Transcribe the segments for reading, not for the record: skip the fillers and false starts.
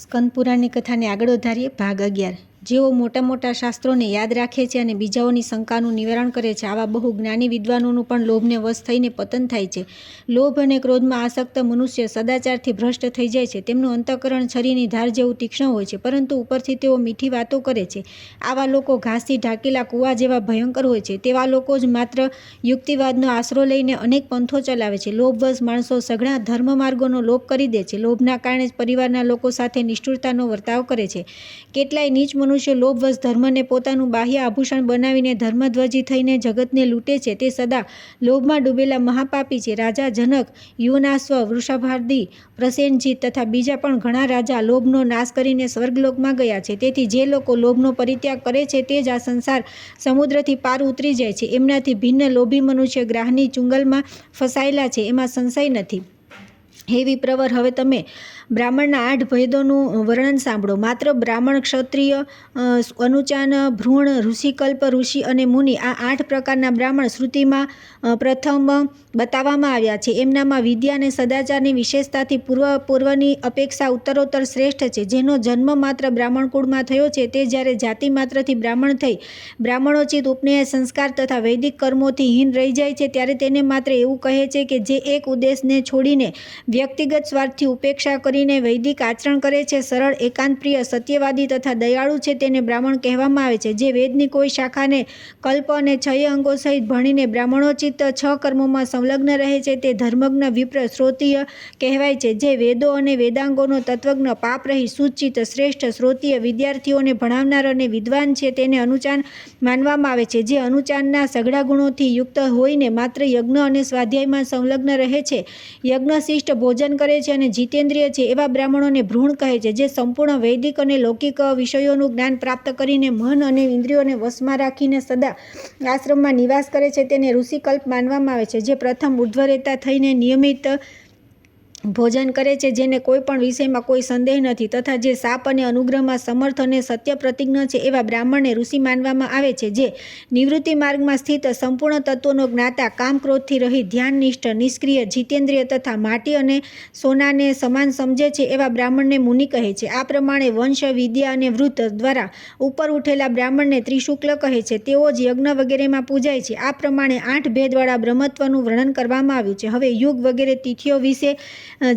સ્કંદ પુરાણની કથાને આગળ વધારીએ. ભાગ 11. જેઓ મોટા મોટા શાસ્ત્રોને યાદ રાખે છે અને બીજાઓની શંકાનું નિવારણ કરે છે, આવા બહુ જ્ઞાની વિદ્વાનોનું પણ લોભને વશ થઈને પતન થાય છે. લોભ અને ક્રોધમાં આસક્ત મનુષ્ય સદાચારથી ભ્રષ્ટ થઈ જાય છે. તેમનું અંતઃકરણ છરીની ધાર જેવું તીક્ષ્ણ હોય છે, પરંતુ ઉપરથી તેઓ મીઠી વાતો કરે છે. આવા લોકો ઘાસથી ઢાંકેલા કૂવા જેવા ભયંકર હોય છે. તેવા લોકો જ માત્ર યુક્તિવાદનો આશરો લઈને અનેક પંથો ચલાવે છે. લોભવશ માણસો સઘળા ધર્મમાર્ગોનો લોપ કરી દે છે. લોભના કારણે જ પરિવારના લોકો સાથે નિષ્ઠુરતાનો વર્તાવ કરે છે. કેટલાય નીચ મનુષ્યો લોભવશ ધર્મને પોતાનું બાહ્ય આભૂષણ બનાવીને ધર્મધ્વજી થઈને જગતને લૂંટે છે. તે સદા લોભમાં ડૂબેલા મહાપાપી છે. રાજા જનક, યુવનાશ્વ, વૃષભાર્દી, પ્રસેનજીત તથા બીજા પણ ઘણા રાજા લોભનો નાશ કરીને સ્વર્ગલોકમાં ગયા છે. તેથી જે લોકો લોભનો પરિત્યાગ કરે છે તે જ આ સંસાર સમુદ્રથી પાર ઉતરી જાય છે. એમનાથી ભિન્ન લોભી મનુષ્ય ગ્રાહની ચુંગલમાં ફસાયેલા છે, એમાં સંશય નથી. હે વિપ્રવર, હવે તમે બ્રાહ્મણના 8 ભેદોનું વર્ણન સાંભળો. માત્ર બ્રાહ્મણ, ક્ષત્રિય, અનુચાન, ભ્રૂણ, ઋષિકલ્પ, ઋષિ અને મુનિ, આ 8 પ્રકારના બ્રાહ્મણ શ્રુતિમાં પ્રથમ બતાવવામાં આવ્યા છે. એમનામાં વિદ્યા અને સદાચારની વિશેષતાથી પૂર્વની અપેક્ષા ઉત્તરોત્તર શ્રેષ્ઠ છે. જેનો જન્મ માત્ર બ્રાહ્મણ કુળમાં થયો છે તે જ્યારે જાતિ માત્રથી બ્રાહ્મણ થઈ બ્રાહ્મણોચિત ઉપનયન સંસ્કાર તથા વૈદિક કર્મોથી હીન રહી જાય છે, ત્યારે તેને માત્ર એવું કહે છે કે જે એક ઉદ્દેશને છોડીને વ્યક્તિગત સ્વાર્થથી ઉપેક્ષા કરીને વૈદિક આચરણ કરે છે, સરળ, એકાંતપ્રિય, સત્યવાદી તથા દયાળુ છે, તેને બ્રાહ્મણ કહેવામાં આવે છે. જે વેદની કોઈ શાખાને કલ્પ અને 6 અંગો સહિત ભણીને બ્રાહ્મણોચિત 6 કર્મોમાં સંલગ્ન રહે છે તે ધર્મજ્ઞ વિપ્ર શ્રોત્રિય કહેવાય છે. જે વેદો અને વેદાંગોનો તત્વજ્ઞ, પાપરહિત, સુચિત, શ્રેષ્ઠ, શ્રોત્રિય, વિદ્યાર્થીઓને ભણાવનાર અને વિદ્વાન છે તેને અનુચાન માનવામાં આવે છે. જે અનુચાનના સઘળા ગુણોથી યુક્ત હોઈને માત્ર યજ્ઞ અને સ્વાધ્યાયમાં સંલગ્ન રહે છે, યજ્ઞશિષ્ટ ભોજન કરે છે અને જીતેન્દ્રિય છે, એવા બ્રાહ્મણોને ભ્રૂણ કહે છે. જે સંપૂર્ણ વૈદિક અને લૌકિક વિષયોનું જ્ઞાન પ્રાપ્ત કરીને મન અને ઇન્દ્રિયોને વશમાં રાખીને સદા આશ્રમમાં નિવાસ કરે છે તેને ઋષિકલ્પ માનવામાં આવે છે. જે પ્રથમ ઉર્ધ્વરેતા થઈને નિયમિત ભોજન કરે છે, જેને કોઈ પણ વિષયમાં કોઈ સંદેહ નથી તથા જે શાપ અને અનુગ્રહમાં સમર્થ અને સત્ય પ્રતિજ્ઞ છે, એવા બ્રાહ્મણને ઋષિ માનવામાં આવે છે. જે નિવૃત્તિ માર્ગમાં સ્થિત, સંપૂર્ણ તત્વોનો જ્ઞાતા, કામ ક્રોધથી રહિત, ધ્યાનનિષ્ઠ, નિષ્ક્રિય, જીતેન્દ્રિય તથા માટી અને સોનાને સમાન સમજે છે, એવા બ્રાહ્મણને મુનિ કહે છે. આ પ્રમાણે વંશ, વિદ્યા અને વૃત્ત દ્વારા ઉપર ઉઠેલા બ્રાહ્મણને ત્રિશુક્લ કહે છે. તેઓ જ યજ્ઞ વગેરેમાં પૂજાય છે. આ પ્રમાણે 8 ભેદવાળા બ્રહ્મત્વનું વર્ણન કરવામાં આવ્યું છે. હવે યુગ વગેરે તિથિઓ વિશે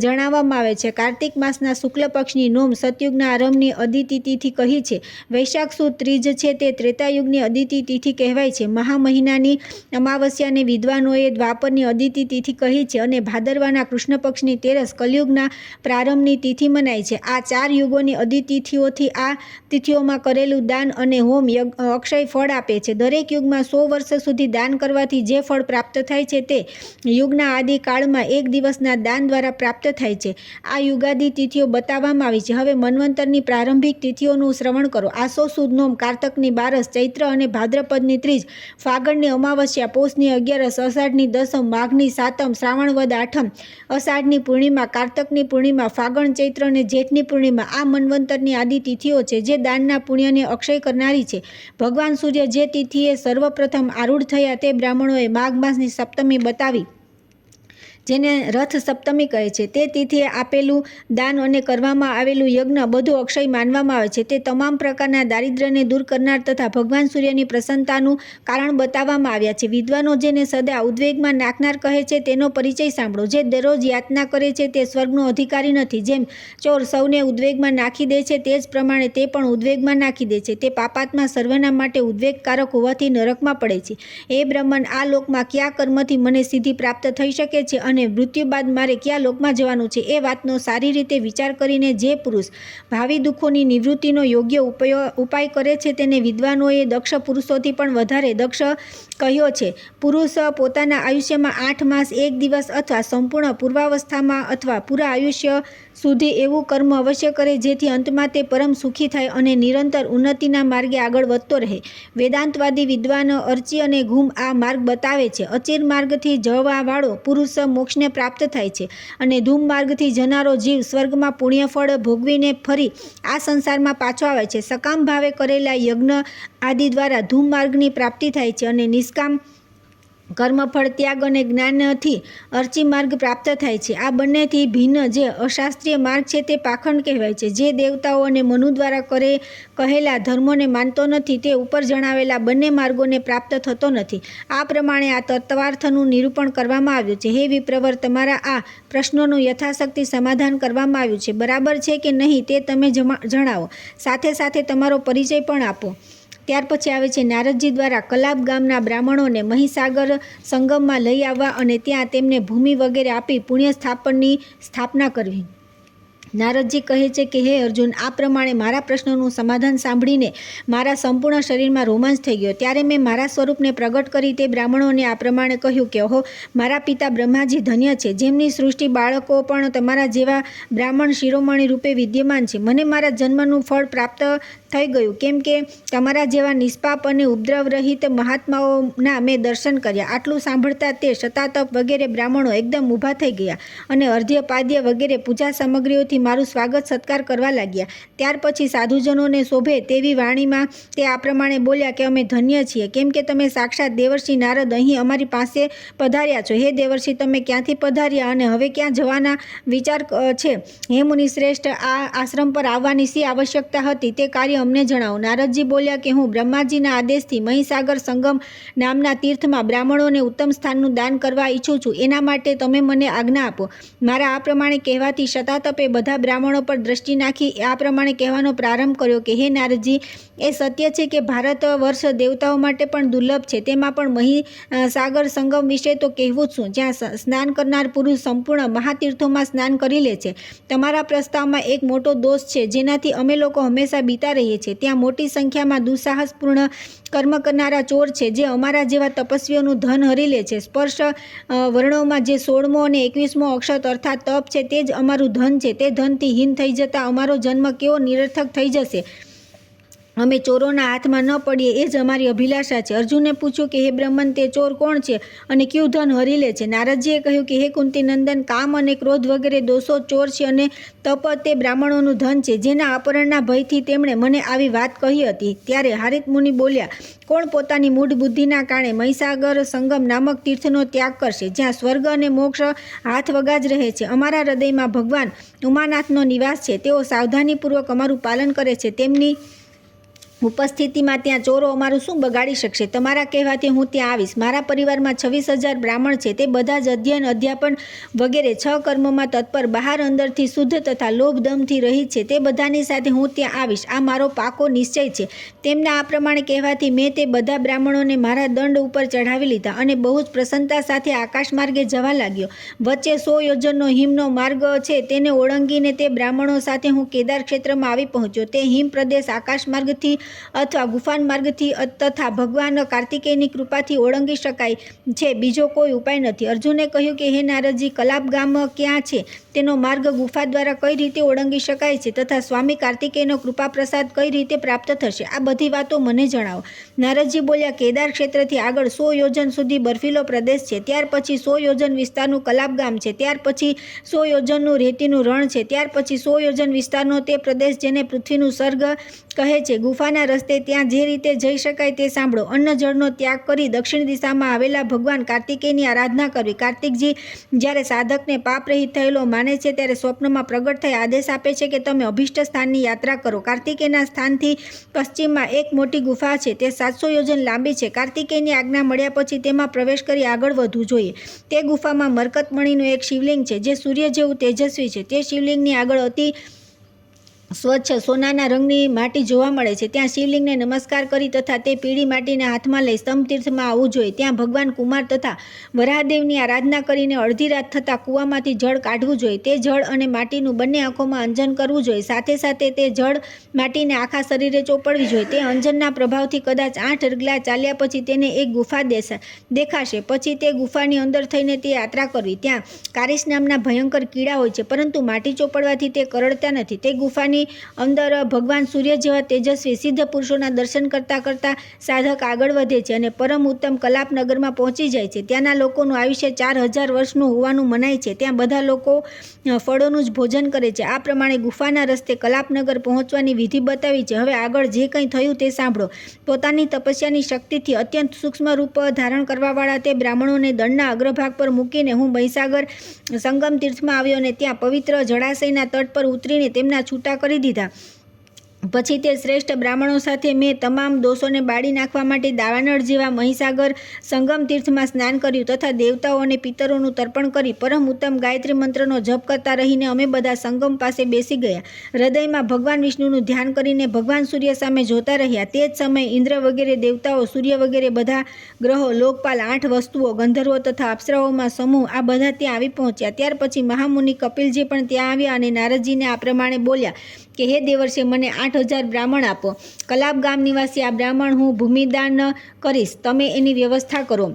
જણાવવામાં આવે છે. કાર્તિક માસના શુક્લ પક્ષની નોમ સતયુગના આરંભની અદિતિ તિથિ કહી છે. વૈશાખ સુદ ત્રીજ છે તે ત્રેતાયુગની અદિતિ તિથિ કહેવાય છે. મહા મહિનાની અમાવસ્યાને વિદ્વાનોએ દ્વાપરની અદિતિ તિથિ કહી છે અને ભાદરવાના કૃષ્ણ પક્ષની તેરસ કલયુગના પ્રારંભની તિથિ મનાય છે. આ 4 યુગોની અદિતિથિઓથી આ તિથિઓમાં કરેલું દાન અને હોમ અક્ષય ફળ આપે છે. દરેક યુગમાં 100 વર્ષ સુધી દાન કરવાથી જે ફળ પ્રાપ્ત થાય છે તે યુગના આદિ કાળમાં 1 દિવસના દાન દ્વારા પ્રાપ્ત થાય છે. આ યુગાદિ તિથિઓ બતાવવામાં આવી છે. હવે મન્વંતરની પ્રારંભિક તિથિઓનું શ્રવણ કરો. આસો સુદ નોમ, કાર્તકની 12, ચૈત્ર અને ભાદ્રપદની 30, ફાગણની અમાવસ્યા, પોષની 11, અષાઢની 10, માઘની 7, શ્રાવણ વદ 8, અષાઢની પૂર્ણિમા, કાર્તકની પૂર્ણિમા, ફાગણ, ચૈત્ર અને જેઠની પૂર્ણિમા આ મન્વંતરની આદિ તિથિઓ છે, જે દાનના પુણ્યને અક્ષય કરનારી છે. ભગવાન સૂર્ય જે તિથિએ સર્વપ્રથમ આરૂઢ થયા તે બ્રાહ્મણોએ માઘ માસની સપ્તમી બતાવી, જેને રથ સપ્તમી કહે છે. તે તિથિએ આપેલું દાન અને કરવામાં આવેલું યજ્ઞ બધું અક્ષય માનવામાં આવે છે. તે તમામ પ્રકારના દારિદ્ર્યને દૂર કરનાર તથા ભગવાન સૂર્યની પ્રસન્નતાનું કારણ બતાવવામાં આવ્યા છે. વિદ્વાનો જેને સદા ઉદ્વેગમાં નાખનાર કહે છે તેનો પરિચય સાંભળો. જે દરરોજ યાતના કરે છે તે સ્વર્ગનો અધિકારી નથી. જેમ ચોર સૌને ઉદ્વેગમાં નાખી દે છે તે જ પ્રમાણે તે પણ ઉદ્વેગમાં નાખી દે છે. તે પાપાત્મા સર્વના માટે ઉદ્વેગકારક હોવાથી નરકમાં પડે છે. હે બ્રહ્મન, આ લોકમાં કયા કર્મથી મને સિદ્ધિ પ્રાપ્ત થઈ શકે છે અને મૃત્યુ બાદ મારે કયા લોકમાં જવાનું છે, એ વાતનો સારી રીતે વિચાર કરીને જે પુરુષ ભાવિ દુઃખોની નિવૃત્તિનો યોગ્ય ઉપાય કરે છે તેને વિદ્વાનોએ દક્ષ પુરુષોથી પણ વધારે દક્ષ કહ્યો છે. પુરુષ પોતાના આયુષ્યમાં 8 માસ, 1 દિવસ અથવા સંપૂર્ણ પૂર્વાવસ્થામાં અથવા પૂરા આયુષ્ય સુધી એવું કર્મ અવશ્ય કરે જેથી અંતમાં તે પરમ સુખી થાય અને નિરંતર ઉન્નતિના માર્ગે આગળ વધતો રહે. વેદાંતવાદી વિદ્વાન અર્ચી અને ઘૂમ આ માર્ગ બતાવે છે. અચિર માર્ગથી જવાવાળો પુરુષ મોક્ષને પ્રાપ્ત થાય છે અને ધૂમ માર્ગથી જનારો જીવ સ્વર્ગમાં પુણ્યફળ ભોગવીને ફરી આ સંસારમાં પાછો આવે છે. સકામ ભાવે કરેલા યજ્ઞ આદિ દ્વારા ધૂમ માર્ગની પ્રાપ્તિ થાય છે અને નિષ્કામ કર્મફળ ત્યાગ અને જ્ઞાનથી અર્ચી માર્ગ પ્રાપ્ત થાય છે. આ બંનેથી ભિન્ન જે અશાસ્ત્રીય માર્ગ છે તે પાખંડ કહેવાય છે. જે દેવતાઓ અને મનુ દ્વારા કહેલા ધર્મોને માનતો નથી તે ઉપર જણાવેલા બંને માર્ગોને પ્રાપ્ત થતો નથી. આ પ્રમાણે આ તત્વાર્થનું નિરૂપણ કરવામાં આવ્યું છે. હે વિપ્રવર, તમારા આ પ્રશ્નોનું યથાશક્તિ સમાધાન કરવામાં આવ્યું છે. બરાબર છે કે નહીં તે તમે જણાવો. સાથે સાથે તમારો પરિચય પણ આપો. ત્યાર પછી આવે છે નારદજી દ્વારા કલાબ ગામના બ્રાહ્મણોને મહીસાગર સંગમમાં લઈ આવવા અને ત્યાં તેમને ભૂમિ વગેરે આપી પુણ્ય સ્થાપના કરવી. નારદજી કહે છે કે હે અર્જુન, આ પ્રમાણે મારા પ્રશ્નોનું સમાધાન સાંભળીને મારા સંપૂર્ણ શરીરમાં રોમાંચ થઈ ગયો. ત્યારે મેં મારા સ્વરૂપને પ્રગટ કરી તે બ્રાહ્મણોને આ પ્રમાણે કહ્યું કે ઓહો, મારા પિતા બ્રહ્માજી ધન્ય છે, જેમની સૃષ્ટિ બાળકો પણ તમારા જેવા બ્રાહ્મણ શિરોમણી રૂપે વિદ્યમાન છે. મને મારા જન્મનું ફળ પ્રાપ્ત થઈ ગયું, કેમ કે તમારા જેવા નિષ્પાપ અને ઉપદ્રવ રહિત મહાત્માઓના મેં દર્શન કર્યા. આટલું સાંભળતા તે શતાતપ વગેરે બ્રાહ્મણો એકદમ ઊભા થઈ ગયા અને અર્ધ્ય પાદ્ય વગેરે પૂજા સામગ્રીઓથી મારું સ્વાગત સત્કાર કરવા લાગ્યા. ત્યાર પછી સાધુજનોને શોભે તેવી વાણીમાં તે આ પ્રમાણે બોલ્યા કે અમે ધન્ય છીએ, કેમ કે તમે સાક્ષાત દેવર્ષિ નારદ અહીં અમારી પાસે પધાર્યા છો. હે દેવર્ષિ, તમે ક્યાંથી પધાર્યા અને હવે ક્યાં જવાના વિચાર છે? હે મુનિ શ્રેષ્ઠ, આ આશ્રમ પર આવવાની શી આવશ્યકતા હતી તે કાર્ય અમને જણાવો. નારદજી બોલ્યા કે હું બ્રહ્માજીના આદેશથી મહીસાગર સંગમ નામના તીર્થમાં બ્રાહ્મણોને ઉત્તમ સ્થાનનું દાન કરવા ઈચ્છું છું. એના માટે તમે મને આજ્ઞા આપો. મારા આ પ્રમાણે કહેવાથી શતાતપે બધા બ્રાહ્મણો પર દ્રષ્ટિ નાખી આ પ્રમાણે કહેવાનો પ્રારંભ કર્યો કે હે નારદજી, એ સત્ય છે કે ભારત વર્ષ દેવતાઓ માટે પણ દુર્લભ છે. તેમાં પણ મહીસાગર સંગમ વિશે તો કહેવું જ શું, જ્યાં સ્નાન કરનાર પુરુષ સંપૂર્ણ મહાતીર્થોમાં સ્નાન કરી લે છે. તમારા પ્રસ્તાવમાં એક મોટો દોષ છે જેનાથી અમે લોકો હંમેશા બીતા રહીએ છીએ. ત્યાં મોટી સંખ્યામાં દુસ્સાહસપૂર્ણ કર્મ કરનારા ચોર છે જે અમારા જેવા તપસ્વીઓનું ધન હરી લે છે. સ્પર્શ વર્ણોમાં જે 16મો અને 21મો અક્ષત અર્થાત તપ છે તે જ અમારું ધન છે. તે ધનથી હીન થઈ જતાં અમારો જન્મ કેવો નિરર્થક થઈ જશે. અમે ચોરોના હાથમાં ન પડીએ એ જ અમારી અભિલાષા છે. અર્જુને પૂછ્યું કે હે બ્રહ્મન, તે ચોર કોણ છે અને કયું ધન હરી લે છે? નારદજીએ કહ્યું કે હે કુંતી નંદન, કામ અને ક્રોધ વગેરે દોષો ચોર છે અને તપ તે બ્રાહ્મણોનું ધન છે, જેના અપહરણના ભયથી તેમણે મને આવી વાત કહી હતી. ત્યારે હારિત મુનિ બોલ્યા, કોણ પોતાની મૂઢ બુદ્ધિના કારણે મહીસાગર સંગમ નામક તીર્થનો ત્યાગ કરશે, જ્યાં સ્વર્ગ અને મોક્ષ હાથ વગા જ રહે છે? અમારા હૃદયમાં ભગવાન ઉમાનાથનો નિવાસ છે. તેઓ સાવધાનીપૂર્વક અમારું પાલન કરે છે. તેમની ઉપસ્થિતિમાં ત્યાં ચોરો અમારું શું બગાડી શકશે? તમારા કહેવાથી હું ત્યાં આવીશ. મારા પરિવારમાં 26,000 બ્રાહ્મણ છે. તે બધા જ અધ્યયન, અધ્યાપન વગેરે 6 કર્મોમાં તત્પર, બહાર અંદરથી શુદ્ધ તથા લોભ દમથી રહિત છે. તે બધાની સાથે હું ત્યાં આવીશ. આ મારો પાકો નિશ્ચય છે. તેમના આ પ્રમાણે કહેવાથી મેં તે બધા બ્રાહ્મણોને મારા દંડ ઉપર ચઢાવી લીધા અને બહુ જ પ્રસન્નતા સાથે આકાશ માર્ગે જવા લાગ્યો. વચ્ચે 100 યોજનનો હિમનો માર્ગ છે. તેને ઓળંગીને તે બ્રાહ્મણો સાથે હું કેદાર ક્ષેત્રમાં આવી પહોંચ્યો. તે હિમ પ્રદેશ આકાશ માર્ગથી અથવા ગુફાન માર્ગથી તથા ભગવાન કાર્તિકેયની કૃપાથી ઓળંગી શકાય છે. બીજો કોઈ ઉપાય નથી. અર્જુને કહ્યું કે હે નારદજી, કલાબ ગામ ક્યાં છે? તેનો માર્ગ ગુફા દ્વારા કઈ રીતે ઓળંગી શકાય છે તથા સ્વામી કાર્તિકેયનો કૃપા પ્રસાદ કઈ રીતે પ્રાપ્ત થશે? આ બધી વાતો મને જણાવો. નારદજી બોલ્યા, કેદાર ક્ષેત્રથી આગળ 100 યોજન સુધી બર્ફીલો પ્રદેશ છે. ત્યાર પછી 100 યોજન વિસ્તારનું કલાબ ગામ છે. ત્યાર પછી 100 યોજનનું રેતીનું રણ છે. ત્યાર પછી 100 યોજન વિસ્તારનો તે પ્રદેશ જેને પૃથ્વીનું સ્વર્ગ કહે છે. ગુફાના રસ્તે ત્યાં જે રીતે જઈ શકાય તે સાંભળો. અન્ન જળનો ત્યાગ કરી દક્ષિણ દિશામાં આવેલા ભગવાન કાર્તિકેયની આરાધના કરવી. કાર્તિકજી જ્યારે સાધકને પાપ રહિત થયેલો માને છે ત્યારે સ્વપ્નમાં પ્રગટ થઈ આદેશ આપે છે કે તમે અભિષ્ટ સ્થાનની યાત્રા કરો. કાર્તિકેયના સ્થાનથી પશ્ચિમમાં એક મોટી ગુફા છે. તે 700 યોજન લાંબી છે. કાર્તિકેયની આજ્ઞા મળ્યા પછી તેમાં પ્રવેશ કરી આગળ વધવું જોઈએ. તે ગુફામાં મરકતમણીનું એક શિવલિંગ છે જે સૂર્ય જેવું તેજસ્વી છે. તે શિવલિંગની આગળ અતિ સ્વચ્છ સોનાના રંગની માટી જોવા મળે છે. ત્યાં શિવલિંગને નમસ્કાર કરી તથા તે પીળી માટીને હાથમાં લઈ સ્તંભ તીર્થમાં આવવું જોઈએ. ત્યાં ભગવાન કુમાર તથા વરાહદેવની આરાધના કરીને અડધી રાત થતાં કૂવામાંથી જળ કાઢવું જોઈએ. તે જળ અને માટીનું બંને આંખોમાં અંજન કરવું જોઈએ. સાથે સાથે તે જળ માટીને આખા શરીરે ચોપડવી જોઈએ. તે અંજનના પ્રભાવથી કદાચ 8 ડગલા ચાલ્યા પછી તેને એક ગુફા દેખાશે. પછી તે ગુફાની અંદર થઈને તે યાત્રા કરવી. ત્યાં કારિસ નામના ભયંકર કીડા હોય છે, પરંતુ માટી ચોપડવાથી તે કરડતા નથી. તે ગુફાની પોતાની અંદર ભગવાન સૂર્ય જેવા તેજસ્વી સિદ્ધ પુરુષોના દર્શન કરતાં કરતાં સાધક આગળ વધે છે અને પરમ ઉત્તમ કલાપનગરમાં પહોંચી જાય છે. ત્યાંના લોકોનું આયુષ્ય 4000 વર્ષનું હોવાનું મનાય છે. ત્યાં બધા લોકો ફળોનું જ ભોજન કરે છે. આ પ્રમાણે ગુફાના રસ્તે કલાપનગર પહોંચવાની વિધિ બતાવી છે. હવે આગળ જે કંઈ થયું તે સાંભળો. પોતાની તપસ્યાની શક્તિથી અત્યંત સૂક્ષ્મ રૂપ ધારણ કરવાવાળા તે બ્રાહ્મણોને દંડના અગ્રભાગ પર મૂકીને હું મહીસાગર સંગમ તીર્થમાં આવ્યો અને ત્યાં પવિત્ર જળાશયના તટ પર ઉતરીને તેમના છૂટા કરી દીધા. પછી તે શ્રેષ્ઠ બ્રાહ્મણો સાથે મેં તમામ દોષોને બાળી નાખવા માટે દાવાનળ જેવા મહીસાગર સંગમ તીર્થમાં સ્નાન કર્યું તથા દેવતાઓ અને પિતરોનું તર્પણ કરી પરમ ઉત્તમ ગાયત્રી મંત્રનો જપ કરતા રહીને અમે બધા સંગમ પાસે બેસી ગયા. હૃદયમાં ભગવાન વિષ્ણુનું ધ્યાન કરીને ભગવાન સૂર્ય સામે જોતા રહ્યા. તે જ સમયે ઇન્દ્ર વગેરે દેવતાઓ, સૂર્ય વગેરે બધા ગ્રહો, લોકપાલ, 8 વસ્તુઓ, ગંધર્વો તથા અપ્સરાઓમાં સમૂહ આ બધા ત્યાં આવી પહોંચ્યા. ત્યાર પછી મહામુનિ કપિલજી પણ ત્યાં આવ્યા અને નારદજીને આ પ્રમાણે બોલ્યા કે હે દેવર્ષિ, મને 8000 બ્રાહ્મણ આપો. કલાપ ગામ નિવાસી આ બ્રાહ્મણ હું ભૂમિદાન કરીશ, તમે એની વ્યવસ્થા કરો.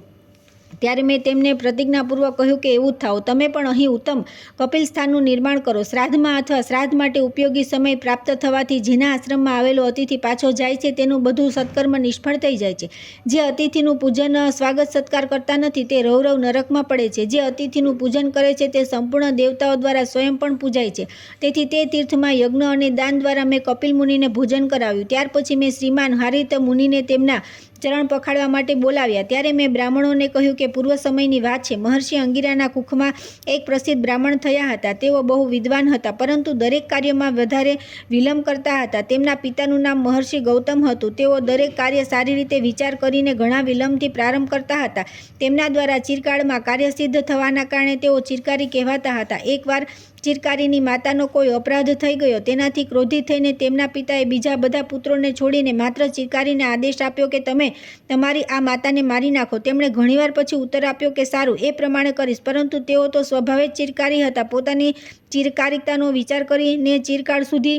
ત્યારે મેં તેમને પ્રતિજ્ઞાપૂર્વક કહ્યું કે એવું જ થાઓ. તમે પણ અહીં ઉત્તમ કપિલ સ્થાનનું નિર્માણ કરો. શ્રાદ્ધમાં અથવા શ્રાદ્ધ માટે ઉપયોગી સમય પ્રાપ્ત થવાથી જેના આશ્રમમાં આવેલો અતિથિ પાછો જાય છે તેનું બધું સત્કર્મ નિષ્ફળ થઈ જાય છે. જે અતિથિનું પૂજન સ્વાગત સત્કાર કરતા નથી તે રૌરવ નરકમાં પડે છે. જે અતિથિનું પૂજન કરે છે તે સંપૂર્ણ દેવતાઓ દ્વારા સ્વયં પણ પૂજાય છે. તેથી તે તીર્થમાં યજ્ઞ અને દાન દ્વારા મેં કપિલ મુનિને ભોજન કરાવ્યું. ત્યાર પછી મેં શ્રીમાન હારિત મુનિને તેમના ચરણ પખાડવા માટે બોલાવ્યા. ત્યારે મેં બ્રાહ્મણોને કહ્યું કે પૂર્વ સમયની વાત છે. મહર્ષિ અંગિરાના કુખમાં એક પ્રસિદ્ધ બ્રાહ્મણ થયા હતા. તેઓ બહુ વિદ્વાન હતા, પરંતુ દરેક કાર્યમાં વધારે વિલંબ કરતા હતા. તેમના પિતાનું નામ મહર્ષિ ગૌતમ હતું. તેઓ દરેક કાર્ય સારી રીતે વિચાર કરીને ઘણા વિલંબથી પ્રારંભ કરતા હતા. તેમના દ્વારા ચિરકાળમાં કાર્ય સિદ્ધ થવાના કારણે તેઓ ચિરકારી કહેવાતા હતા. એકવાર ચિરકારીની માતાનો કોઈ અપરાધ થઈ ગયો. તેનાથી ક્રોધિત થઈને તેમના પિતાએ બીજા બધા પુત્રોને છોડીને માત્ર ચિરકારીને આદેશ આપ્યો કે તમે તમારી આ માતાને મારી નાખો. તેમણે ઘણીવાર પછી ઉત્તર આપ્યો કે સારું, એ પ્રમાણે કરીશ. પરંતુ તેઓ તો સ્વભાવે જ ચિરકારી હતા. પોતાની ચિરકારિકતાનો વિચાર કરીને ચિરકાળ સુધી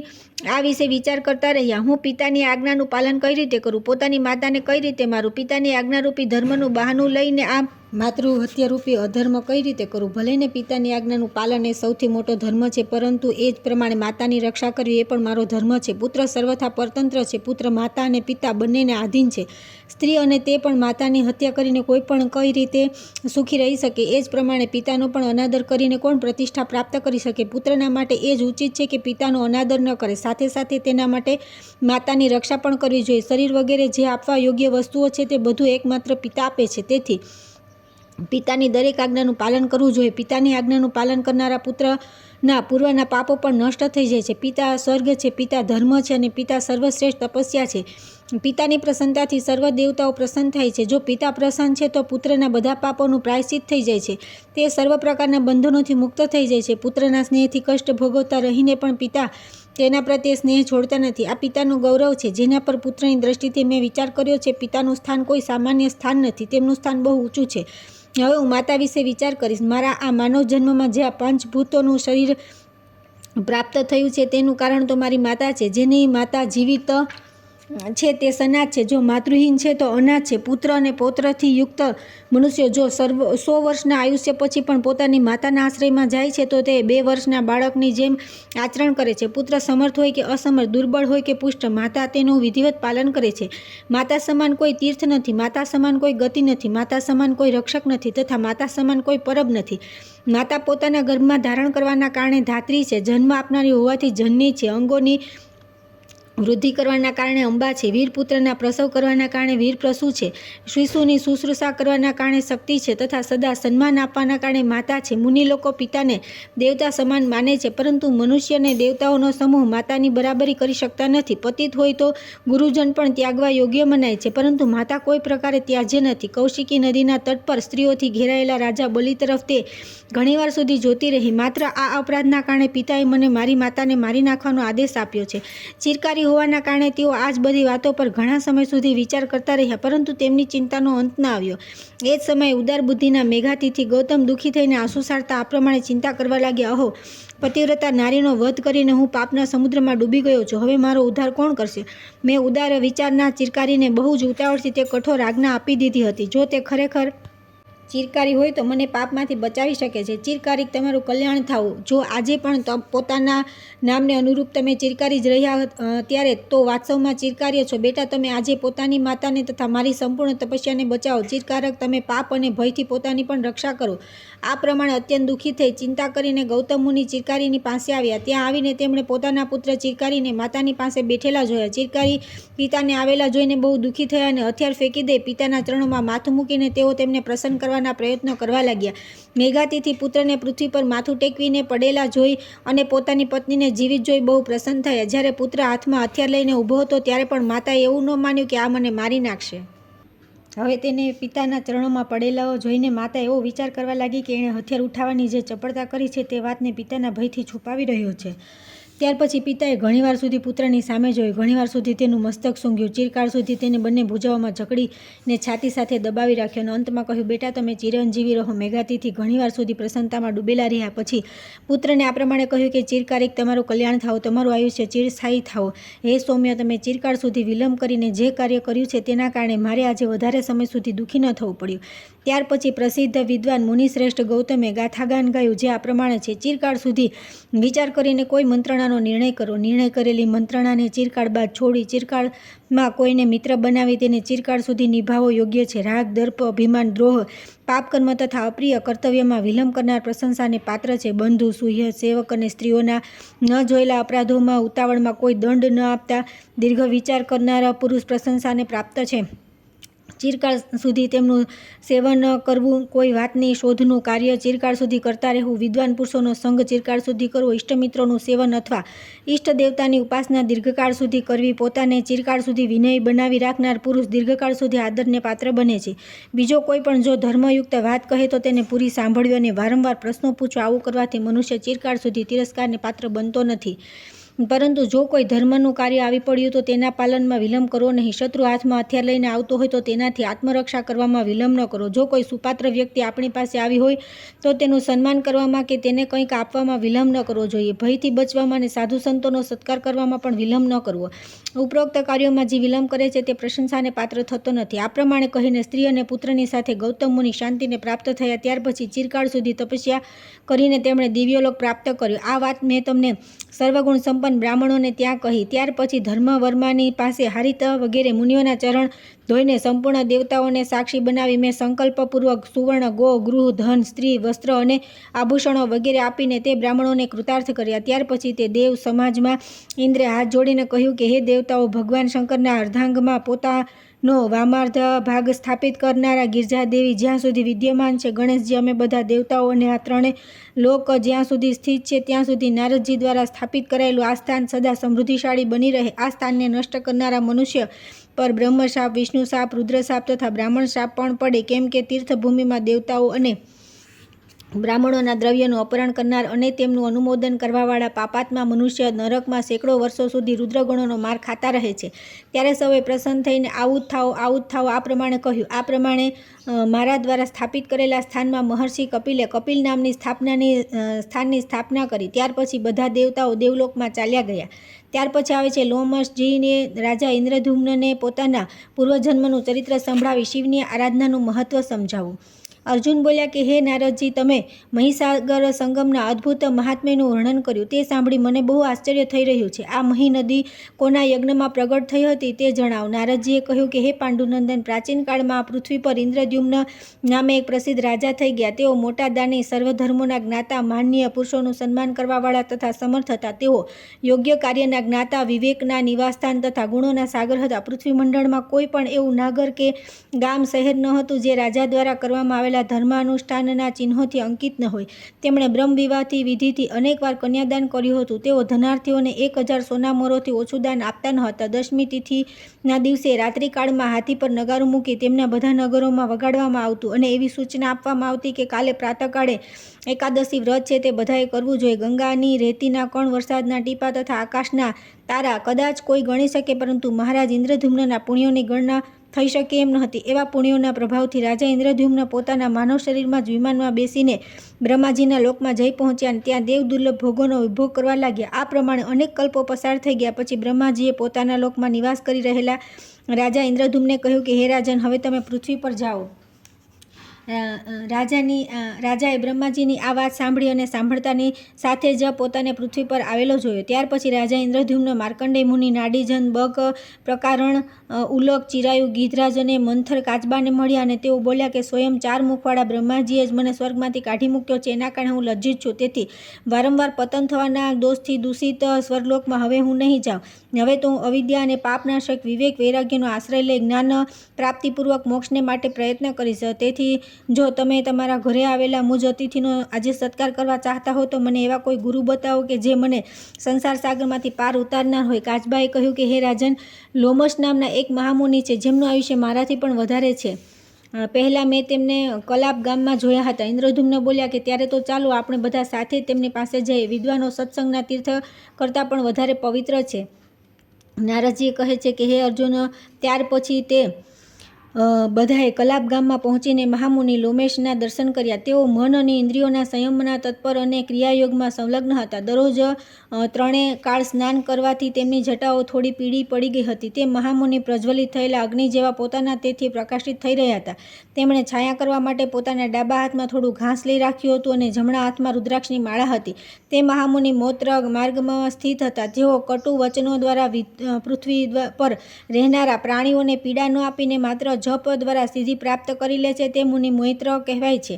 આ વિશે વિચાર કરતા રહ્યા. હું પિતાની આજ્ઞાનું પાલન કઈ રીતે કરું? પોતાની માતાને કઈ રીતે મારું? પિતાની આજ્ઞારૂપી ધર્મનું બહાનું લઈને આ માતૃહત્યારૂપી અધર્મ કઈ રીતે કરું? ભલે ને પિતાની આજ્ઞાનું પાલન એ સૌથી મોટો ધર્મ છે, પરંતુ એ જ પ્રમાણે માતાની રક્ષા કરવી એ પણ મારો ધર્મ છે. પુત્ર સર્વથા પરતંત્ર છે. પુત્ર માતા અને પિતા બંનેને આધીન છે. સ્ત્રી અને તે પણ માતાની હત્યા કરીને કોઈ પણ કઈ રીતે સુખી રહી શકે. એ જ પ્રમાણે પિતાનો પણ અનાદર કરીને કોણ પ્રતિષ્ઠા પ્રાપ્ત કરી શકે? પુત્રના માટે એ જ ઉચિત છે કે પિતાનો અનાદર ન કરે. સાથે સાથે તેના માટે માતાની રક્ષા પણ કરવી જોઈએ. શરીર વગેરે જે આપવા યોગ્ય વસ્તુઓ છે તે બધું એકમાત્ર પિતા આપે છે. તેથી પિતાની દરેક આજ્ઞાનું પાલન કરવું જોઈએ. પિતાની આજ્ઞાનું પાલન કરનારા પુત્રના પૂર્વના પાપો પણ નષ્ટ થઈ જાય છે. પિતા સ્વર્ગ છે, પિતા ધર્મ છે અને પિતા સર્વશ્રેષ્ઠ તપસ્યા છે. પિતાની પ્રસન્નતાથી સર્વ દેવતાઓ પ્રસન્ન થાય છે. જો પિતા પ્રસન્ન છે તો પુત્રના બધા પાપોનું પ્રાયશ્ચિત થઈ જાય છે. તે સર્વ પ્રકારના બંધનોથી મુક્ત થઈ જાય છે. પુત્રના સ્નેહથી કષ્ટ ભોગવતા રહીને પણ પિતા તેના પ્રત્યે સ્નેહ છોડતા નથી. આ પિતાનું ગૌરવ છે, જેના પર પુત્રની દ્રષ્ટિથી મેં વિચાર કર્યો છે. પિતાનું સ્થાન કોઈ સામાન્ય સ્થાન નથી. તેમનું સ્થાન બહુ ઊંચું છે. હવે હું માતા વિશે વિચાર કરીશ. મારા આ માનવ જન્મમાં જે આ પંચભૂતોનું શરીર પ્રાપ્ત થયું છે તેનું કારણ તો મારી માતા છે. જેની માતા જીવિત છે તે સનાથ છે. જો માતૃહીન છે તો અનાથ છે. પુત્ર અને પૌત્રથી યુક્ત મનુષ્ય જો 100 વર્ષના આયુષ્ય પછી પણ પોતાની માતાના આશ્રયમાં જાય છે તો તે 2 વર્ષના બાળકની જેમ આચરણ કરે છે. પુત્ર સમર્થ હોય કે અસમર્થ, દુર્બળ હોય કે પુષ્ટ, માતા તેનું વિધિવત પાલન કરે છે. માતા સમાન કોઈ તીર્થ નથી. માતા સમાન કોઈ ગતિ નથી. માતા સમાન કોઈ રક્ષક નથી તથા માતા સમાન કોઈ પરબ નથી. માતા પોતાના ગર્ભમાં ધારણ કરવાના કારણે ધાત્રી છે. જન્મ આપનારી હોવાથી જનની છે. અંગોની વૃદ્ધિ કરવાના કારણે અંબા છે. વીરપુત્રના પ્રસવ કરવાના કારણે વીરપ્રસુ છે. શિશુની શુશ્રૂષા કરવાના કારણે શક્તિ છે તથા સદા સન્માન આપવાના કારણે માતા છે. મુનિ લોકો પિતાને દેવતા સમાન માને છે, પરંતુ મનુષ્ય અને દેવતાઓનો સમૂહ માતાની બરાબરી કરી શકતા નથી. પતિત હોય તો ગુરુજન પણ ત્યાગવા યોગ્ય મનાય છે, પરંતુ માતા કોઈ પ્રકારે ત્યાજ્ય નથી. કૌશિકી નદીના તટ પર સ્ત્રીઓથી ઘેરાયેલા રાજા બલિ તરફ તે ઘણીવાર સુધી જોતી રહી. માત્ર આ અપરાધના કારણે પિતાએ મને મારી માતાને મારી નાખવાનો આદેશ આપ્યો છે. ચિરકારી હોવાના કારણે તેઓ આ જ બધી વાતો પર ઘણા સમય સુધી વિચાર કરતા રહ્યા, પરંતુ તેમની ચિંતાનો અંત ન આવ્યો. એ જ સમયે ઉદાર બુદ્ધિના મેઘાતિથિ ગૌતમ દુઃખી થઈને આંસુ સારતા આ પ્રમાણે ચિંતા કરવા લાગ્યા. અહો, પતિવ્રતા નારીનો વધ કરીને હું પાપના સમુદ્રમાં ડૂબી ગયો છું. હવે મારો ઉદ્ધાર કોણ કરશે? મેં ઉદાર વિચારના ચિરકારીને બહુ જ ઉતાવળથી તે કઠોર આજ્ઞા આપી દીધી હતી. જો તે ખરેખર ચિરકારી હોય તો મને પાપમાંથી બચાવી શકે છે. ચિરકારી તમારું કલ્યાણ થવું. જો આજે પણ પોતાના નામને અનુરૂપ તમે ચિરકારી જ રહ્યા ત્યારે તો વાસ્તવમાં ચિરકાર્ય છો. બેટા, તમે આજે પોતાની માતાને તથા મારી સંપૂર્ણ તપસ્યાને બચાવો. ચિરકારક, તમે પાપ અને ભયથી પોતાની પણ રક્ષા કરો. આ પ્રમાણે અત્યંત દુઃખી થઈ ચિંતા કરીને ગૌતમ મુનિ ચિરકારીની પાસે આવ્યા. ત્યાં આવીને તેમણે પોતાના પુત્ર ચિરકારીને માતાની પાસે બેઠેલા જોયા. ચિરકારી પિતાને આવેલા જોઈને બહુ દુઃખી થયા અને હથિયાર ફેંકી દઈ પિતાના ચરણોમાં માથું મૂકીને તેઓ તેમને પ્રસન્ન કરવાના પ્રયત્નો કરવા લાગ્યા. મેઘાતિથિ પુત્રને પૃથ્વી પર માથું ટેકવીને પડેલા જોઈ અને પોતાની પત્નીને જીવિત જોઈ બહુ પ્રસન્ન થયા. જ્યારે પુત્ર હાથમાં હથિયાર લઈને ઊભો હતો ત્યારે પણ માતાએ એવું ન માન્યું કે આ મને મારી નાખશે. હવે તેને પિતાના ચરણોમાં પડેલા જોઈને માતા એવો વિચાર કરવા લાગી કે એણે હથિયાર ઉઠાવવાની જે ચપળતા કરી છે તે વાતને પિતાના ભયથી છુપાવી રહ્યો છે. ત્યાર પછી પિતાએ ઘણીવાર સુધી પુત્રની સામે જોયું. ઘણીવાર સુધી તેનું મસ્તક સૂંઘ્યું. ચિરકાળ સુધી તેને બંને ભુજાઓમાં જકડીને છાતી સાથે દબાવી રાખ્યો અને અંતમાં કહ્યું, બેટા, તમે ચિરંજીવી રહો. મેઘાતિથિ ઘણીવાર સુધી પ્રસન્નતામાં ડૂબેલા રહ્યા. પછી પુત્રને આ પ્રમાણે કહ્યું કે ચિરકારિક તમારું કલ્યાણ થાવ, તમારું આયુષ્ય ચિરસ્થાયી થાવ. હે સૌમ્ય, તમે ચિરકાળ સુધી વિલંબ કરીને જે કાર્ય કર્યું છે તેના કારણે મારે આજે વધારે સમય સુધી દુઃખી ન થવું પડ્યું. ત્યાર પછી પ્રસિદ્ધ વિદ્વાન મુનિશ્રેષ્ઠ ગૌતમે ગાથાગાન ગાયું જે આ પ્રમાણે છે. ચિરકાળ સુધી વિચાર કરીને કોઈ મંત્રણાનો નિર્ણય કરો. નિર્ણય કરેલી મંત્રણાને ચિરકાળ બાદ છોડી ચિરકાળમાં કોઈને મિત્ર બનાવી તેને ચિરકાળ સુધી નિભાવવો યોગ્ય છે. રાગ, દર્પ, અભિમાન, દ્રોહ, પાપકર્મ તથા અપ્રિય કર્તવ્યમાં વિલંબ કરનાર પ્રશંસાને પાત્ર છે. બંધુ, સુહૃદ, સેવક અને સ્ત્રીઓના ન જોયેલા અપરાધોમાં ઉતાવળમાં કોઈ દંડ ન આપતા દીર્ઘ વિચાર કરનારા પુરુષ પ્રશંસાને પ્રાપ્ત છે. ચિરકાળ સુધી તેમનું સેવન કરવું. કોઈ વાતની શોધનું કાર્ય ચિરકાળ સુધી કરતા રહેવું. વિદ્વાન પુરુષોનો સંગ ચિરકાળ સુધી કરવો. ઇષ્ટમિત્રોનું સેવન અથવા ઇષ્ટ દેવતાની ઉપાસના દીર્ઘકાળ સુધી કરવી. પોતાને ચિરકાળ સુધી વિનયી બનાવી રાખનાર પુરુષ દીર્ઘકાળ સુધી આદરને પાત્ર બને છે. બીજો કોઈ પણ જો ધર્મયુક્ત વાત કહે તો તેને પૂરી સાંભળવી અને વારંવાર પ્રશ્નો પૂછવા. આવું કરવાથી મનુષ્ય ચિરકાળ સુધી તિરસ્કારને પાત્ર બનતો નથી. પરંતુ જો કોઈ ધર્મનું કાર્ય આવી પડ્યું તો તેના પાલનમાં વિલંબ કરવો નહીં. શત્રુ હાથમાં હથિયાર લઈને આવતો હોય તો તેનાથી આત્મરક્ષા કરવામાં વિલંબ ન કરો. જો કોઈ સુપાત્ર વ્યક્તિ આપણી પાસે આવી હોય તો તેનું સન્માન કરવામાં કે તેને કંઈક આપવામાં વિલંબ ન કરવો જોઈએ. ભયથી બચવામાં અને સાધુ સંતોનો સત્કાર કરવામાં પણ વિલંબ ન કરવો. ઉપરોક્ત કાર્યોમાં જે વિલંબ કરે છે તે પ્રશંસાને પાત્ર થતો નથી. આ પ્રમાણે કહીને સ્ત્રી અને પુત્રની સાથે ગૌતમ મુનિ શાંતિને પ્રાપ્ત થયા. ત્યાર પછી ચિરકાળ સુધી તપસ્યા કરીને તેમણે દિવ્યલોક પ્રાપ્ત કર્યો. આ વાત મેં તમને સર્વગુણ સંપન્ન બ્રાહ્મણોને ત્યાં કહી. ત્યાર પછી ધર્મવર્માની પાસે હારિત વગેરે મુનિઓના ચરણ ધોઈને સંપૂર્ણ દેવતાઓને સાક્ષી બનાવી મેં સંકલ્પપૂર્વક સુવર્ણ, ગો, ગૃહ, ધન, સ્ત્રી, વસ્ત્ર અને આભૂષણો વગેરે આપીને તે બ્રાહ્મણોને કૃતાર્થ કર્યા. ત્યાર પછી તે દેવ સમાજમાં ઇન્દ્રે હાથ જોડીને કહ્યું કે હે દેવતાઓ, ભગવાન શંકરના અર્ધાંગમાં પોતાનો વામાર્ધ ભાગ સ્થાપિત કરનારા ગિરજાદેવી જ્યાં સુધી વિદ્યમાન છે, ગણેશજી, અમે બધા દેવતાઓ અને આ ત્રણે લોક જ્યાં સુધી સ્થિત છે ત્યાં સુધી નારદજી દ્વારા સ્થાપિત કરાયેલું આ સ્થાન સદા સમૃદ્ધિશાળી બની રહે. આ સ્થાનને નષ્ટ કરનારા મનુષ્ય પર બ્રહ્મ શાપ, વિષ્ણુ શાપ, રુદ્ર શાપ તથા બ્રાહ્મણ શાપ પણ પડે. કેમ કે તીર્થભૂમિમાં દેવતાઓ અને બ્રાહ્મણોના દ્રવ્યનું અપહરણ કરનાર અને તેમનું અનુમોદન કરવાવાળા પાપાત્મા મનુષ્ય નરકમાં સેંકડો વર્ષો સુધી રુદ્રગણોનો માર ખાતા રહે છે. ત્યારે સૌએ પ્રસન્ન થઈને આવું જ થાઓ આ પ્રમાણે કહ્યું. આ પ્રમાણે મારા દ્વારા સ્થાપિત કરેલા સ્થાનમાં મહર્ષિ કપિલે કપિલ નામની સ્થાનની સ્થાપના કરી. ત્યાર પછી બધા દેવતાઓ દેવલોકમાં ચાલ્યા ગયા. ત્યાર પછી આવે છે લોમશજીને રાજા ઇન્દ્રદ્યુમ્નને પોતાના પૂર્વજન્મનું ચરિત્ર સંભળાવી શિવની આરાધનાનું મહત્વ સમજાવવું. અર્જુન બોલ્યા કે હે નારદજી, તમે મહીસાગર સંગમના અદ્ભુત મહાત્મ્યનું વર્ણન કર્યું તે સાંભળી મને બહુ આશ્ચર્ય થઈ રહ્યું છે. આ મહી નદી કોના યજ્ઞમાં પ્રગટ થઈ હતી તે જણાવો. નારદજીએ કહ્યું કે હે પાંડુનંદન, પ્રાચીન કાળમાં પૃથ્વી પર ઇન્દ્રદ્યુમ્ન નામે એક પ્રસિદ્ધ રાજા થઈ ગયા. તેઓ મોટા દાની, સર્વધર્મોના જ્ઞાતા, માનનીય, પુરુષોનું સન્માન કરવાવાળા તથા સમર્થ હતા. તેઓ યોગ્ય કાર્યના જ્ઞાતા, વિવેકના નિવાસસ્થાન તથા ગુણોના સાગર હતા. પૃથ્વી મંડળમાં કોઈ પણ એવું નગર કે ગામ, શહેર ન હતું જે રાજા દ્વારા કરવામાં આવેલા ધર્માનુષ્ઠાનના ચિહ્નોથી અંકિત ન હોય. તેમણે બ્રહ્મ વિવાહથી વિધિથી અનેકવાર કન્યાદાન કર્યું હતું. તેઓ ધનાર્થીઓને 1000 સોના મોરોથી ઓછું દાન આપતા ન હતા. દશમી તિથિના દિવસે રાત્રિકાળમાં હાથી પર નગારું મૂકી તેમના બધા નગરોમાં વગાડવામાં આવતું અને એવી સૂચના આપવામાં આવતી કે કાલે પ્રાતઃકાળે એકાદશી વ્રત છે તે બધાએ કરવું જોઈએ. ગંગાની રેતીના કણ, વરસાદના ટીપા તથા આકાશના તારા કદાચ કોઈ ગણી શકે પરંતુ મહારાજ ઇન્દ્રદ્યુમ્નના પુણ્યોની ગણના થઈ શકે એમ નહોતી. એવા પુણ્યોના પ્રભાવથી રાજા ઇન્દ્રદ્યુમ્ન પોતાના માનવ શરીરમાં જ વિમાનમાં બેસીને બ્રહ્માજીના લોકમાં જઈ પહોંચ્યા અને ત્યાં દેવ દુર્લભ ભોગોનો વિભોગ કરવા લાગ્યા. આ પ્રમાણે અનેક કલ્પો પસાર થઈ ગયા. પછી બ્રહ્માજીએ પોતાના લોકમાં નિવાસ કરી રહેલા રાજા ઇન્દ્રદ્યુમ્નને કહ્યું કે હે રાજન, હવે તમે પૃથ્વી પર જાઓ. રાજાએ બ્રહ્માજીની આ વાત સાંભળી અને સાંભળતાની સાથે જ પોતાને પૃથ્વી પર આવેલો જોયો. ત્યાર પછી રાજા ઇન્દ્રદ્યુમ્ન, માર્કંડેય મુનિ, નાડીજન, બક, પ્રકારણ, ઉલક, ચિરાયુ, ગિધરાજ અને મંથર કાચબાને મળ્યા અને તેઓ બોલ્યા કે સ્વયં 4 મુખવાળા બ્રહ્માજીએ જ મને સ્વર્ગમાંથી કાઢી મૂક્યો છે. એના કારણે હું લજ્જિત છું. તેથી વારંવાર પતન થવાના દોષથી દૂષિત સ્વર્ગલોકમાં હવે હું નહીં જાઉં. હવે તો હું અવિદ્યા અને પાપનાશક વિવેક વૈરાગ્યનો આશ્રય લઈ જ્ઞાન પ્રાપ્તિપૂર્વક મોક્ષને માટે પ્રયત્ન કરીશ. તેથી જો તમે તમારા ઘરે આવેલા મુજ અતિથિનો આજે સત્કાર કરવા ચાહતા હો તો મને એવા કોઈ ગુરુ બતાવો કે જે મને સંસાર સાગરમાંથી પાર ઉતારનાર હોય. કાચબાએ કહ્યું કે હે રાજન, લોમશ નામના એક મહામુનિ છે જેમનું આયુષ્ય મારાથી પણ વધારે છે. પહેલાં મેં તેમને કલાપ ગામમાં જોયા હતા. ઇન્દ્રદ્યુમ્ન બોલ્યા કે ત્યારે તો ચાલો આપણે બધા સાથે તેમની પાસે જઈએ. વિદ્વાનો સત્સંગના તીર્થ કરતાં પણ વધારે પવિત્ર છે. નારદજીએ કહે છે કે હે અર્જુન, ત્યાર પછી તે બધાએ કલાપ ગામમાં પહોંચીને મહામુનિ લોમેશના દર્શન કર્યા. તેઓ મન અને ઇન્દ્રિયોના સંયમના તત્પર અને ક્રિયાયોગમાં સંલગ્ન હતા. દરરોજ 3 કાળ સ્નાન કરવાથી તેમની જટાઓ થોડી પીળી પડી ગઈ હતી. તે મહામુનિ પ્રજ્વલિત થયેલા અગ્નિ જેવા પોતાના તેજથી પ્રકાશિત થઈ રહ્યા હતા. તેમણે છાયા કરવા માટે પોતાના ડાબા હાથમાં થોડું ઘાસ લઈ રાખ્યું હતું અને જમણા હાથમાં રુદ્રાક્ષની માળા હતી. તે મહામુનિ મોત્ર માર્ગમાં સ્થિત હતા. જેઓ કટુ વચનો દ્વારા પૃથ્વી પર રહેનારા પ્રાણીઓને પીડા ન આપીને માત્ર જપ દ્વારા સિદ્ધિ પ્રાપ્ત કરી લે છે તે મુનિ મૈત્ર કહેવાય છે.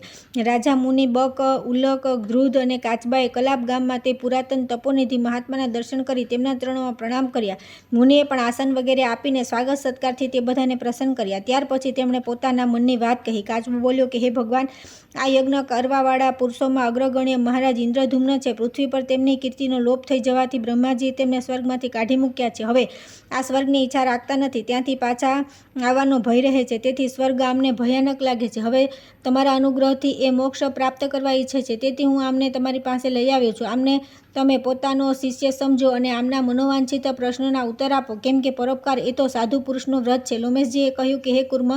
રાજા મુનિ બક, ઉલક, ધ્રુધ અને કાચબાએ કલાપ ગામમાં તે પુરાતન તપોનિધિ મહાત્માના દર્શન કરી તેમના ચરણોમાં પ્રણામ કર્યા. મુનિએ પણ આસન વગેરે આપીને સ્વાગત સત્કારથી તે બધાને પ્રસન્ન કર્યા. ત્યાર પછી તેમણે પોતાના મનની વાત કહી. કાચબો બોલ્યો કે હે ભગવાન, આ યજ્ઞ કરવાવાળા પુરુષોમાં અગ્રગણ્ય મહારાજ ઇન્દ્રદ્યુમ્ન છે. પૃથ્વી પર તેમની કીર્તિનો લોપ થઈ જવાથી બ્રહ્માજીએ તેમને સ્વર્ગમાંથી કાઢી મૂક્યા છે. હવે આ સ્વર્ગની ઈચ્છા રાખતા નથી. ત્યાંથી પાછા આવવાનો ભય રહે છે. તેથી સ્વર્ગ આમને ભયાનક લાગે છે. હવે તમારા અનુગ્રહથી એ મોક્ષ પ્રાપ્ત કરવા ઈચ્છે છે. તેથી હું આમને તમારી પાસે લઈ આવ્યો છું. આમને તમે પોતાનો શિષ્ય સમજો અને આમના મનોવાંછિત પ્રશ્નોના ઉત્તર આપો, કેમ કે પરોપકાર એ તો સાધુ પુરુષનો વ્રત છે. લોમેશજીએ કહ્યું કે હે કુર્મ,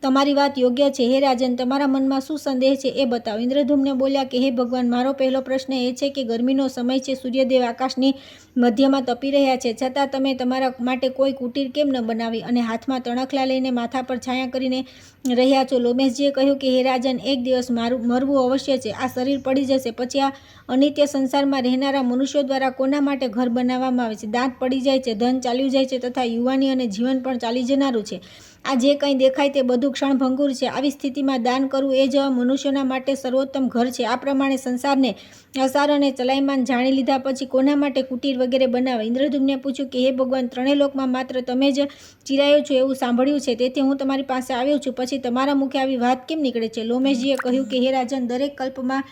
તમારી વાત યોગ્ય છે. હે રાજન, તમારા મનમાં શું સંદેહ છે એ બતાવો. ઇન્દ્રદ્યુમ્ન બોલ્યા કે હે ભગવાન, મારો પહેલો પ્રશ્ન એ છે કે ગરમીનો સમય છે. સૂર્યદેવ આકાશની મધ્યમાં તપી રહ્યા છે, છતાં તમે તમારા માટે કોઈ કુટીર કેમ ન બનાવી અને હાથમાં તણખલા લઈને માથા પર છાયા કરીને રહ્યા છો. લોમેશજીએ કહ્યું કે હે રાજન, એક દિવસ મરવું અવશ્ય છે. આ શરીર પડી જશે. પછી આ અનિત્ય સંસારમાં રહેનારા મનુષ્યો દ્વારા કોના માટે ઘર બનાવવામાં આવે છે? દાંત પડી જાય છે, ધન ચાલ્યું જાય છે તથા યુવાની અને જીવન પણ ચાલી જનારું છે. આ જે કંઈ દેખાય તે બધું ક્ષણભંગુર છે. આવી સ્થિતિમાં દાન કરવું એ જ મનુષ્યોના માટે સર્વોત્તમ ઘર છે. આ પ્રમાણે સંસારને અસાર અને ચલાયમાન જાણી લીધા પછી કોના માટે કુટીર વગેરે બનાવે? ઇન્દ્રદ્યુમ્ને પૂછ્યું કે હે ભગવાન, 3 લોકમાં માત્ર તમે જ ચિરાયો છો એવું સાંભળ્યું છે. તેથી હું તમારી પાસે આવ્યો છું. પછી તમારા મુખે આવી વાત કેમ નીકળે છે? લોમેશજીએ કહ્યું કે હે રાજન, દરેક કલ્પમાં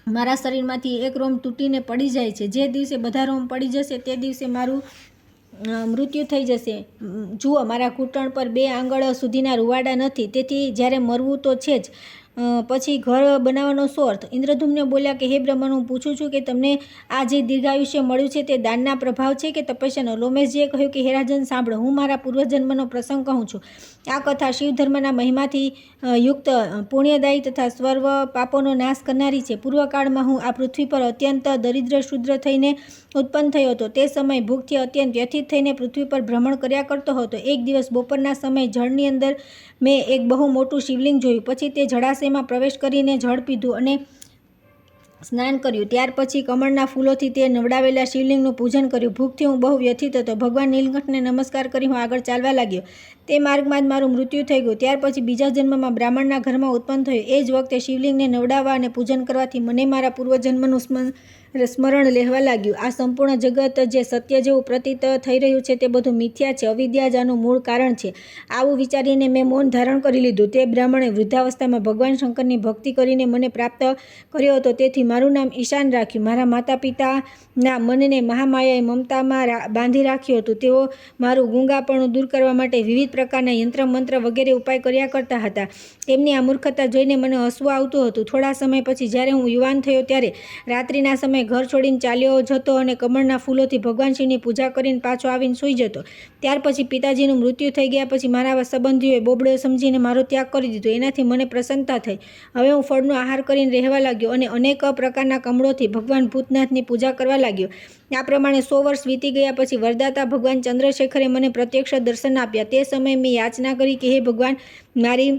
મારા શરીરમાંથી એક રોમ તૂટીને પડી જાય છે. જે દિવસે બધા રોમ પડી જશે તે દિવસે મારું મૃત્યુ થઈ જશે. જુઓ, મારા ઘૂંટણ પર 2 આંગળ સુધીના રૂવાડા નથી. તેથી જ્યારે મરવું તો છે જ, પછી ઘર બનાવવાનો શું અર્થ? ઇન્દ્રદ્યુમ્ન બોલ્યા કે હે બ્રહ્મન, હું પૂછું છું કે તમને આ જે દીર્ઘાયુષ્ય મળ્યું છે તે દાનના પ્રભાવ છે કે તપસ્યાનો? લોમેશજીએ કહ્યું કે હે રાજન, સાંભળો, હું મારા પૂર્વજન્મનો પ્રસંગ કહું છું. આ કથા શિવ ધર્મના મહિમાથી યુક્ત પુણ્યદાયી તથા સર્વ પાપોનો નાશ કરનારી છે. પૂર્વકાળમાં હું આ પૃથ્વી પર અત્યંત દરિદ્ર શુદ્ર થઈને ઉત્પન્ન થયો હતો. તે સમય ભૂખથી અત્યંત વ્યથિત થઈને પૃથ્વી પર ભ્રમણ કર્યા કરતો હતો. એક દિવસ બપોરના સમયે જળની અંદર મેં એક બહુ મોટું શિવલિંગ જોયું. પછી તે જળાશયમાં પ્રવેશ કરીને જળ પીધું અને સ્નાન કર્યું. ત્યાર પછી કમળના ફૂલોથી તે નવડાવેલા શિવલિંગનું પૂજન કર્યું. ભૂખથી હું બહુ વ્યથિત હતો. ભગવાન નીલકંઠને નમસ્કાર કરી હું આગળ ચાલવા લાગ્યો. તે માર્ગમાં જ મારું મૃત્યુ થઈ ગયું. ત્યાર પછી બીજા જન્મમાં બ્રાહ્મણના ઘરમાં ઉત્પન્ન થયો. એ જ વખતે શિવલિંગને નવડાવવા અને પૂજન કરવાથી મને મારા પૂર્વજન્મનું સ્મરણ લેવા લાગ્યું. આ સંપૂર્ણ જગત જે સત્ય જેવું પ્રતીત થઈ રહ્યું છે તે બધું મિથ્યા છે. અવિદ્યા જ આનું મૂળ કારણ છે. આવું વિચારીને મેં મૌન ધારણ કરી લીધું. તે બ્રાહ્મણે વૃદ્ધાવસ્થામાં ભગવાન શંકરની ભક્તિ કરીને મને પ્રાપ્ત કર્યો હતો. તેથી મારું નામ ઈશાન રાખ્યું. મારા માતા પિતાના મનને મહામાયાએ મમતામાં બાંધી રાખ્યું હતું. તેઓ મારું ગુંગાપણું દૂર કરવા માટે વિવિધ પ્રકારના યંત્ર મંત્ર વગેરે ઉપાય કર્યા કરતા હતા. તેમની આ મૂર્ખતા જોઈને મને હસવું આવતું હતું. થોડા સમય પછી જ્યારે હું યુવાન થયો ત્યારે રાત્રિના સમયે ઘર છોડીને ચાલ્યો જતો અને કમળના ફૂલોથી ભગવાન શિવની પૂજા કરીને પાછો આવીને સૂઈ જતો. ત્યાર પછી પિતાજીનું મૃત્યુ થઈ ગયા પછી મારા સંબંધીઓએ બોબડો સમજીને મારો ત્યાગ કરી દીધો. એનાથી મને પ્રસન્નતા થઈ. હવે હું ફળનો આહાર કરીને રહેવા લાગ્યો અને અનેક પ્રકારના કમળોથી ભગવાન ભૂતનાથની પૂજા કરવા લાગ્યો. આ પ્રમાણે 100 વર્ષ વીતી ગયા પછી વરદાતા ભગવાન ચંદ્રશેખરે મને પ્રત્યક્ષ દર્શન આપ્યા. તે સમયે મેં યાચના કરી કે હે ભગવાન, મારી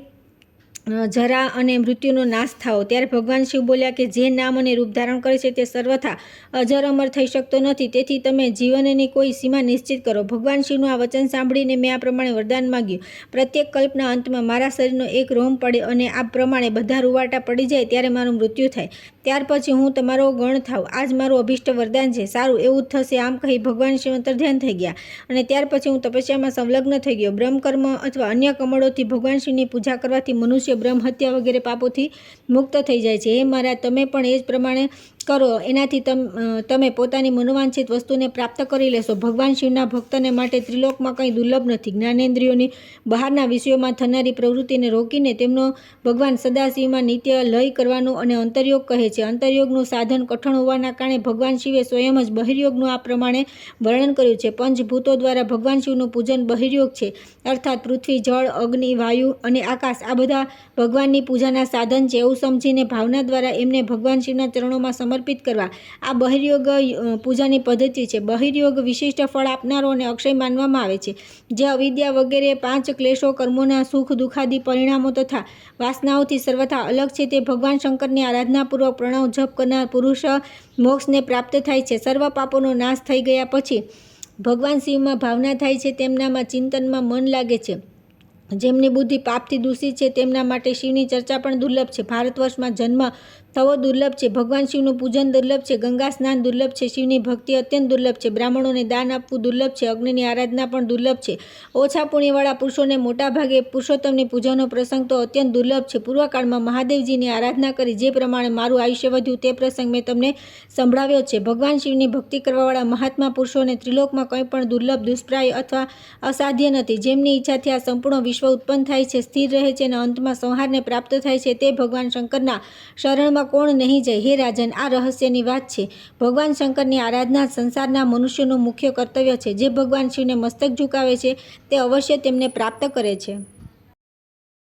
જરા અને મૃત્યુનો નાશ થાઓ. ત્યારે ભગવાન શિવ બોલ્યા કે જે નામ અને રૂપ ધારણ કરે છે તે સર્વથા અજર અમર થઈ શકતો નથી, તેથી તમે જીવનની કોઈ સીમા નિશ્ચિત કરો. ભગવાન શિવનું આ વચન સાંભળીને મેં આ પ્રમાણે વરદાન માંગ્યું. પ્રત્યેક કલ્પના અંતમાં મારા શરીરનો એક રોમ પડે અને આ પ્રમાણે બધા રૂવાટા પડી જાય ત્યારે મારું મૃત્યુ થાય. ત્યાર પછી હું તમારો ગણ થાવ. આ જ મારું અભિષ્ટ વરદાન છે. સારું, એવું જ થશે. આમ કહી ભગવાન શિવ અંતર્ધ્યાન થઈ ગયા અને ત્યાર પછી હું તપસ્યામાં સંલગ્ન થઈ ગયો. બ્રહ્મકર્મ અથવા અન્ય કમળોથી ભગવાન શિવની પૂજા કરવાથી મનુષ્ય બ્રહ્મ હત્યા વગેરે પાપોથી મુક્ત થઈ જાય છે. હે મહારાજ, તમે પણ એ જ પ્રમાણે કરો. એનાથી તમે પોતાની મનોવાંછિત વસ્તુને પ્રાપ્ત કરી લેશો. ભગવાન શિવના ભક્તને માટે ત્રિલોકમાં કંઈ દુર્લભ નથી. જ્ઞાનેન્દ્રિયોની બહારના વિષયોમાં થનારી પ્રવૃત્તિને રોકીને તેમનો ભગવાન સદાશિવમાં નિત્ય લય કરવાનો અને અંતરયોગ કહે છે. અંતરયોગનું સાધન કઠણ હોવાના કારણે ભગવાન શિવે સ્વયં જ બહિર્યોગનું આ પ્રમાણે વર્ણન કર્યું છે. પંચભૂતો દ્વારા ભગવાન શિવનું પૂજન બહિર્યોગ છે, અર્થાત પૃથ્વી, જળ, અગ્નિ, વાયુ અને આકાશ આ બધા ભગવાનની પૂજાના સાધન છે. એવું સમજીને ભાવના દ્વારા એમને ભગવાન શિવના ચરણોમાં સમર્પિત કરવા આ બહિર્યોગ પૂજાની પદ્ધતિ છે. બહિર્યોગ વિશિષ્ટ ફળ આપનારો અને અક્ષય માનવામાં આવે છે. જે અવિદ્યા વગેરે 5 ક્લેશો, કર્મોના સુખ દુઃખાદી પરિણામો તથા વાસનાઓથી સર્વથા અલગ છે, તે ભગવાન શંકરની આરાધનાપૂર્વક પ્રણવ જપ કરનાર પુરુષ મોક્ષને પ્રાપ્ત થાય છે. સર્વ પાપોનો નાશ થઈ ગયા પછી ભગવાન શિવમાં ભાવના થાય છે. તેમનામાં ચિંતનમાં મન લાગે છે. જેમની બુદ્ધિ પાપથી દૂષિત છે તેમના માટે શિવની ચર્ચા પણ દુર્લભ છે. ભારતવર્ષમાં જન્મ થવો દુર્લભ છે. ભગવાન શિવનું પૂજન દુર્લભ છે. ગંગા સ્નાન દુર્લભ છે. શિવની ભક્તિ અત્યંત દુર્લભ છે. બ્રાહ્મણોને દાન આપવું દુર્લભ છે. અગ્નિની આરાધના પણ દુર્લભ છે. ઓછા પુણ્યવાળા પુરુષોને મોટાભાગે પુરુષોત્તમની પૂજાનો પ્રસંગ તો અત્યંત દુર્લભ છે. પૂર્વકાળમાં મહાદેવજીની આરાધના કરી જે પ્રમાણે મારું આયુષ્ય વધ્યું તે પ્રસંગ મેં તમને સંભળાવ્યો છે. ભગવાન શિવની ભક્તિ કરવાવાળા મહાત્મા પુરુષોને ત્રિલોકમાં કંઈ પણ દુર્લભ, દુષ્પ્રાય અથવા અસાધ્ય નથી. જેમની ઈચ્છાથી આ સંપૂર્ણ વિશ્વ ઉત્પન્ન થાય છે, સ્થિર રહે છે અને અંતમાં સંહારને પ્રાપ્ત થાય છે, તે ભગવાન શંકરના શરણમાં કોણ નહીં જાય? હે રાજન, આ રહસ્યની વાત છે. ભગવાન શંકરની આરાધના સંસારના મનુષ્યોનું મુખ્ય કર્તવ્ય છે. જે ભગવાન શિવને મસ્તક ઝુકાવે છે તે અવશ્ય તેમને પ્રાપ્ત કરે છે.